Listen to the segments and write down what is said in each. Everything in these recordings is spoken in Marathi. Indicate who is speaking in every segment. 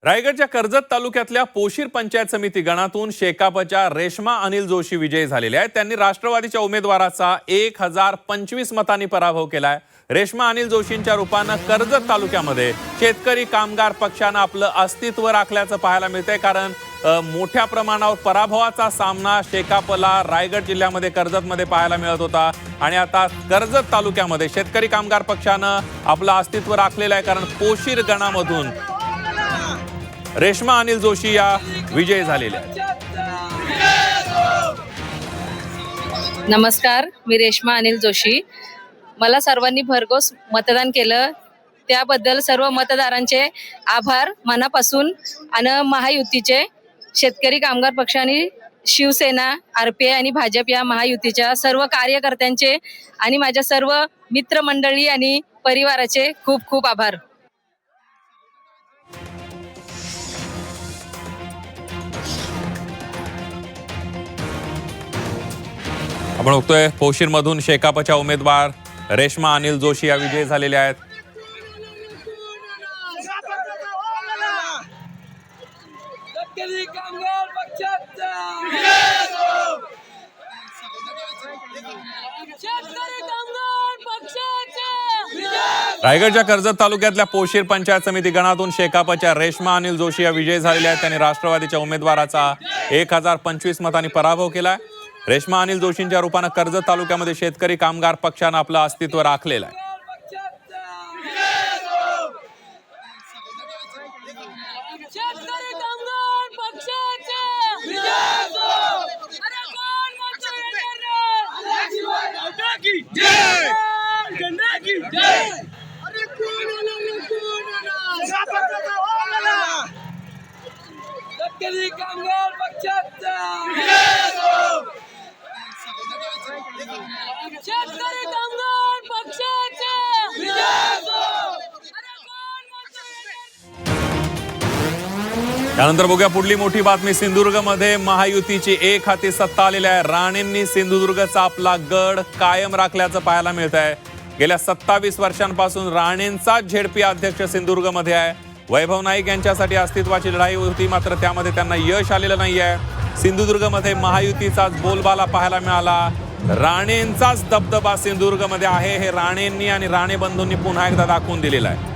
Speaker 1: रायगडच्या कर्जत तालुक्यातल्या पोशीर पंचायत समिती गणातून शेकापच्या रेश्मा अनिल जोशी विजयी झालेले आहेत। त्यांनी राष्ट्रवादीच्या उमेदवाराचा 1025 मतांनी पराभव केलाय। रेश्मा अनिल जोशींच्या रूपानं कर्जत तालुक्यामध्ये शेतकरी कामगार पक्षानं आपलं अस्तित्व राखल्याचं पाहायला मिळतंय, कारण मोठ्या प्रमाणावर पराभवाचा सामना शेकापला रायगड जिल्ह्यामध्ये कर्जतमध्ये पाहायला मिळत होता आणि आता कर्जत तालुक्यामध्ये शेतकरी कामगार पक्षानं आपलं अस्तित्व राखलेलं आहे, कारण पोशीर गणामधून रेश्मा अनिल जोशी या विजयी झालेल्या आहेत।
Speaker 2: नमस्कार, मी रेश्मा अनिल जोशी। मला सर्वांनी भरघोस मतदान केलं त्याबद्दल सर्व मतदारांचे आभार मनापासून। आणि महायुतीचे शेतकरी कामगार पक्षाने शिवसेना, आरपीआय आणि भाजप या महायुतीच्या सर्व कार्यकर्त्यांचे आणि माझ्या सर्व मित्रमंडळी आणि परिवाराचे खूप खूप आभार।
Speaker 1: आपण बघतोय पोशीर मधून शेकापच्या उमेदवार रेश्मा अनिल जोशी या विजयी झालेल्या आहेत। रायगडच्या कर्जत तालुक्यातल्या पोशीर पंचायत समिती गणातून शेकापच्या रेश्मा अनिल जोशी या विजयी झालेल्या आहेत। त्यांनी राष्ट्रवादीच्या उमेदवाराचा 1025 मतांनी पराभव केलाय। रेश्मा अनिल जोशींच्या रूपानं कर्जत तालुक्यामध्ये शेतकरी कामगार पक्षानं आपलं अस्तित्व राखलेलं आहे। त्यानंतर बघूया पुढली मोठी बातमी। सिंधुदुर्गमध्ये महायुतीची एक हाती सत्ता आलेली आहे। राणेंनी सिंधुदुर्गचा आपला गड कायम राखल्याचं पाहायला मिळत आहे। गेल्या 27 वर्षांपासून राणेंचा झेडपी अध्यक्ष सिंधुदुर्गमध्ये आहे। वैभव नाईक यांच्यासाठी अस्तित्वाची लढाई होती, मात्र त्यामध्ये त्यांना यश आलेलं नाहीये। सिंधुदुर्गमध्ये महायुतीचाच बोलबाला पाहायला मिळाला। राणेंचाच दबदबा सिंधुदुर्गमध्ये आहे, हे राणेंनी आणि राणे बंधूंनी पुन्हा एकदा दाखवून दिलेलं आहे।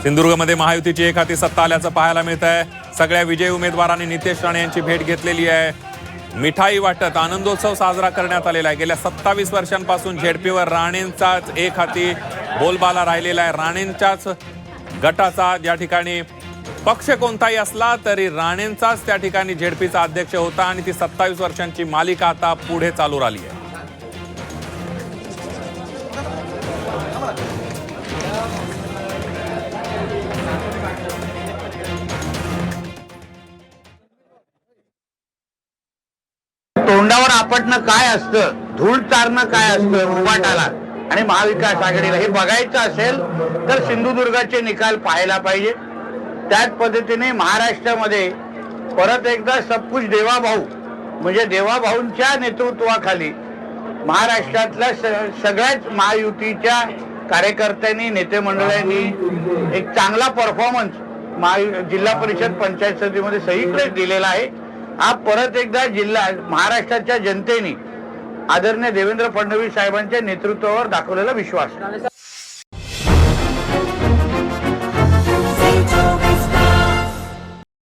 Speaker 1: सिंधुदुर्गमध्ये महायुतीची एक हाती सत्ता आल्याचं पाहायला मिळत आहे। सगळ्या विजयी उमेदवारांनी नितेश राणे यांची भेट घेतलेली आहे। मिठाई वाटत आनंदोत्सव साजरा करण्यात आलेला आहे। गेल्या 27 वर्षांपासून झेडपीवर राणेंचाच एक हाती बोलबाला राहिलेला आहे। राणेंच्याच गटाचा ज्या ठिकाणी पक्ष कोणताही असला तरी राणेंचाच त्या ठिकाणी झेडपीचा अध्यक्ष होता आणि ती 27 वर्षांची मालिका आता पुढे चालू राहिली आहे।
Speaker 3: तोंडावर आपटणं काय असतं, धूळ चारणं काय असतं उभाटाला आणि महाविकास आघाडीला हे बघायचं असेल तर सिंधुदुर्गाचे निकाल पाहायला पाहिजे। त्याच पद्धतीने महाराष्ट्रामध्ये परत एकदा सबकुछ देवाभाऊ म्हणजे देवाभाऊंच्या नेतृत्वाखाली महाराष्ट्रातल्या सगळ्याच महायुतीच्या कार्यकर्त्यांनी, नेते मंडळांनी एक चांगला परफॉर्मन्स जिल्हा परिषद पंचायत समितीमध्ये सगळीकडे दिलेला आहे। हा परत एकदा महाराष्ट्राच्या जनतेने आदरणीय देवेंद्र फडणवीस साहेबांच्या नेतृत्वावर दाखवलेला विश्वास।